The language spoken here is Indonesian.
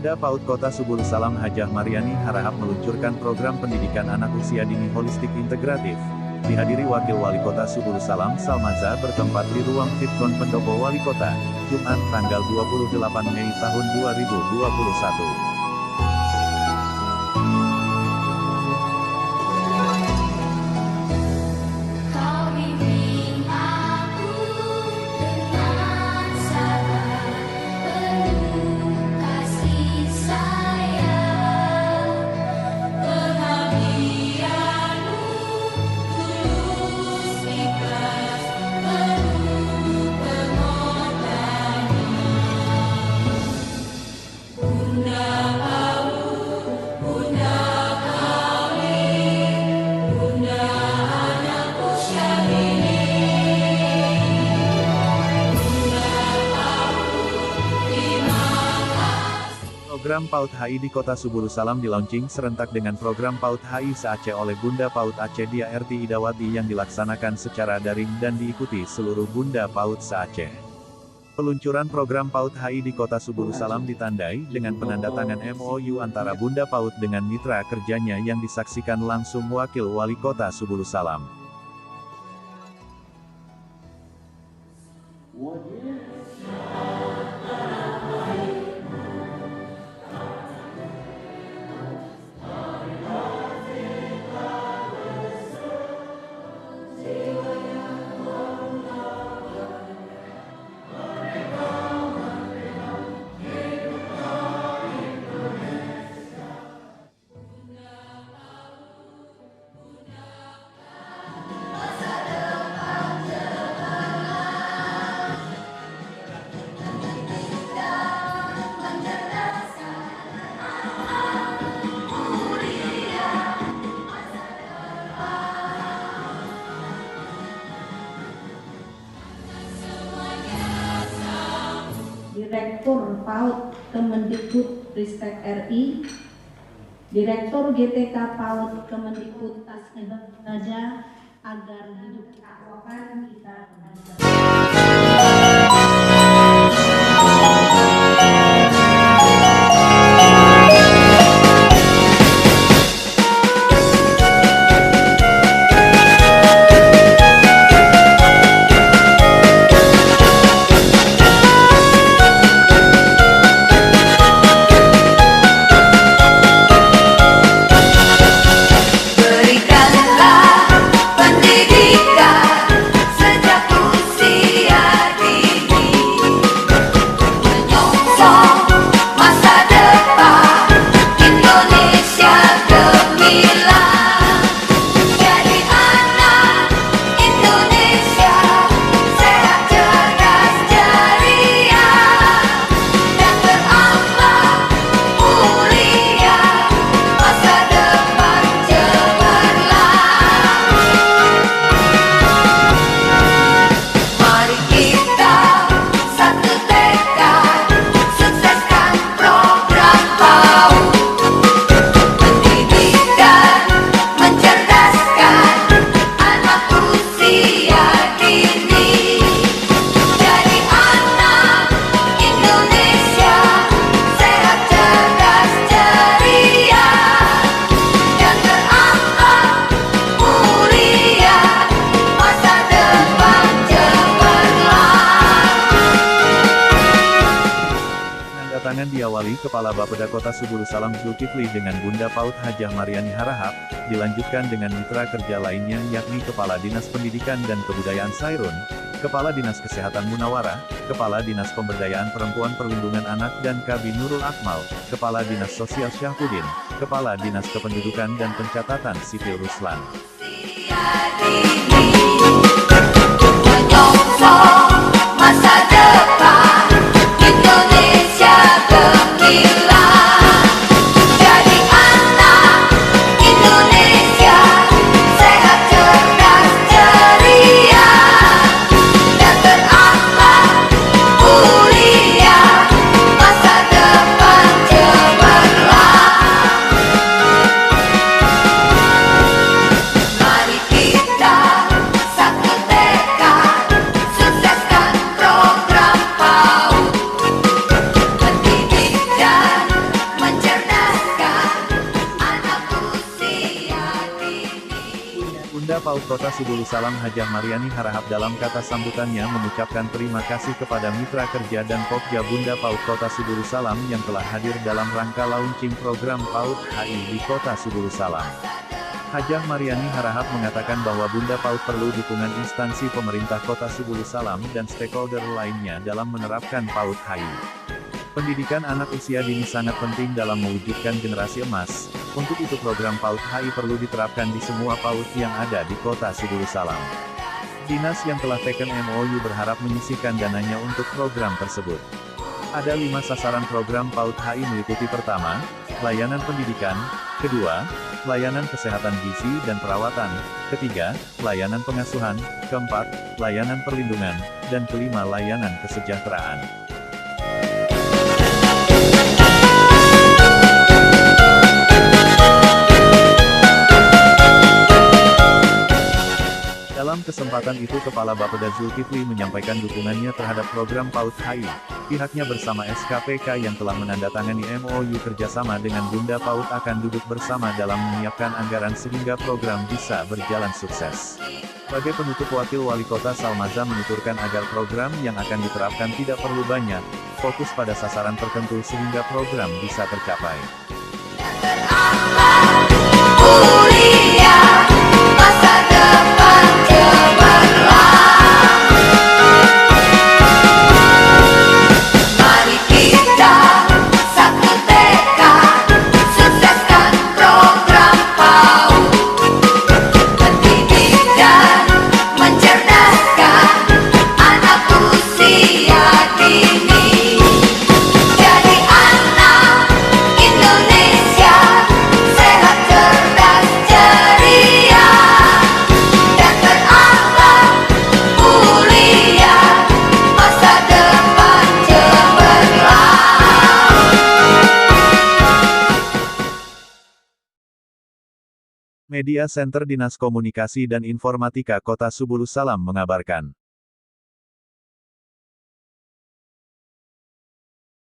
Bunda PAUD Kota Subul Salam Hajah Mariani Harahap meluncurkan program pendidikan anak usia dini holistik integratif. Dihadiri Wakil Wali Kota Subul Salam Salmaza bertempat di ruang Fitcon Pendopo Wali Kota, Jumat tanggal 28 Mei tahun 2021. Program PAUD HI di Kota Subul Salam dilaunching serentak dengan program PAUD HI se-Aceh oleh Bunda PAUD Aceh Dia RT Idawati yang dilaksanakan secara daring dan diikuti seluruh Bunda PAUD se-Aceh. Peluncuran program PAUD HI di Kota Subul Salam ditandai dengan penandatangan MOU antara Bunda PAUD dengan mitra kerjanya yang disaksikan langsung Wakil Wali Kota Subul Salam. Direktur PAUD Kemendikbud Ristek RI, Direktur GTK PAUD Kemendikbud Tasnebaraja agar hidup keakwakan kita diawali Kepala Bapeda Kota Subul Salam Zulkifli dengan Bunda PAUD Hajah Mariani Harahap, dilanjutkan dengan mitra kerja lainnya yakni Kepala Dinas Pendidikan dan Kebudayaan Sairun, Kepala Dinas Kesehatan Munawarah, Kepala Dinas Pemberdayaan Perempuan Perlindungan Anak dan Kabi Nurul Akmal, Kepala Dinas Sosial Syahpudin, Kepala Dinas Kependudukan dan Pencatatan Sipil Ruslan. Masa depan Indonesia gemilang, jadi anak Indonesia sehat, cerdas, ceria, dan berakhlak mulia. Masa depan cemerlang. Mari kita satu tekad, sukses PAUD Kota Subulu Salam Hajah Mariani Harahap dalam kata sambutannya mengucapkan terima kasih kepada mitra kerja dan Pokja Bunda PAUD Kota Subulu Salam yang telah hadir dalam rangka launching program PAUD HI di Kota Subulu Salam. Hajah Mariani Harahap mengatakan bahwa Bunda PAUD perlu dukungan instansi pemerintah Kota Subulu Salam dan stakeholder lainnya dalam menerapkan PAUD HI. Pendidikan anak usia dini sangat penting dalam mewujudkan generasi emas. Untuk itu program PAUD HI perlu diterapkan di semua PAUD yang ada di Kota Subulu Salam. Dinas yang telah teken MOU berharap menyisihkan dananya untuk program tersebut. Ada 5 sasaran program PAUD HI meliputi pertama, layanan pendidikan, kedua, layanan kesehatan gizi dan perawatan, ketiga, layanan pengasuhan, keempat, layanan perlindungan, dan kelima layanan kesejahteraan. Dalam kesempatan itu Kepala Bapeda Zulkifli menyampaikan dukungannya terhadap program PAUD HI. Pihaknya bersama SKPK yang telah menandatangani MOU kerjasama dengan Bunda PAUD akan duduk bersama dalam menyiapkan anggaran sehingga program bisa berjalan sukses. Sebagai penutup Wakil Wali Kota Salmaza menuturkan agar program yang akan diterapkan tidak perlu banyak, fokus pada sasaran tertentu sehingga program bisa tercapai. Mulia, masa depan cemerlang. Mari kita satu tekad, sukseskan program PAUD. Mendidik dan mencerdaskan anak usia dini. Jadi anak Indonesia sehat, cerdas, ceria, dan berakhlak mulia, masa depan cemerlang. Media Center Dinas Komunikasi dan Informatika Kota Subulu Salam mengabarkan.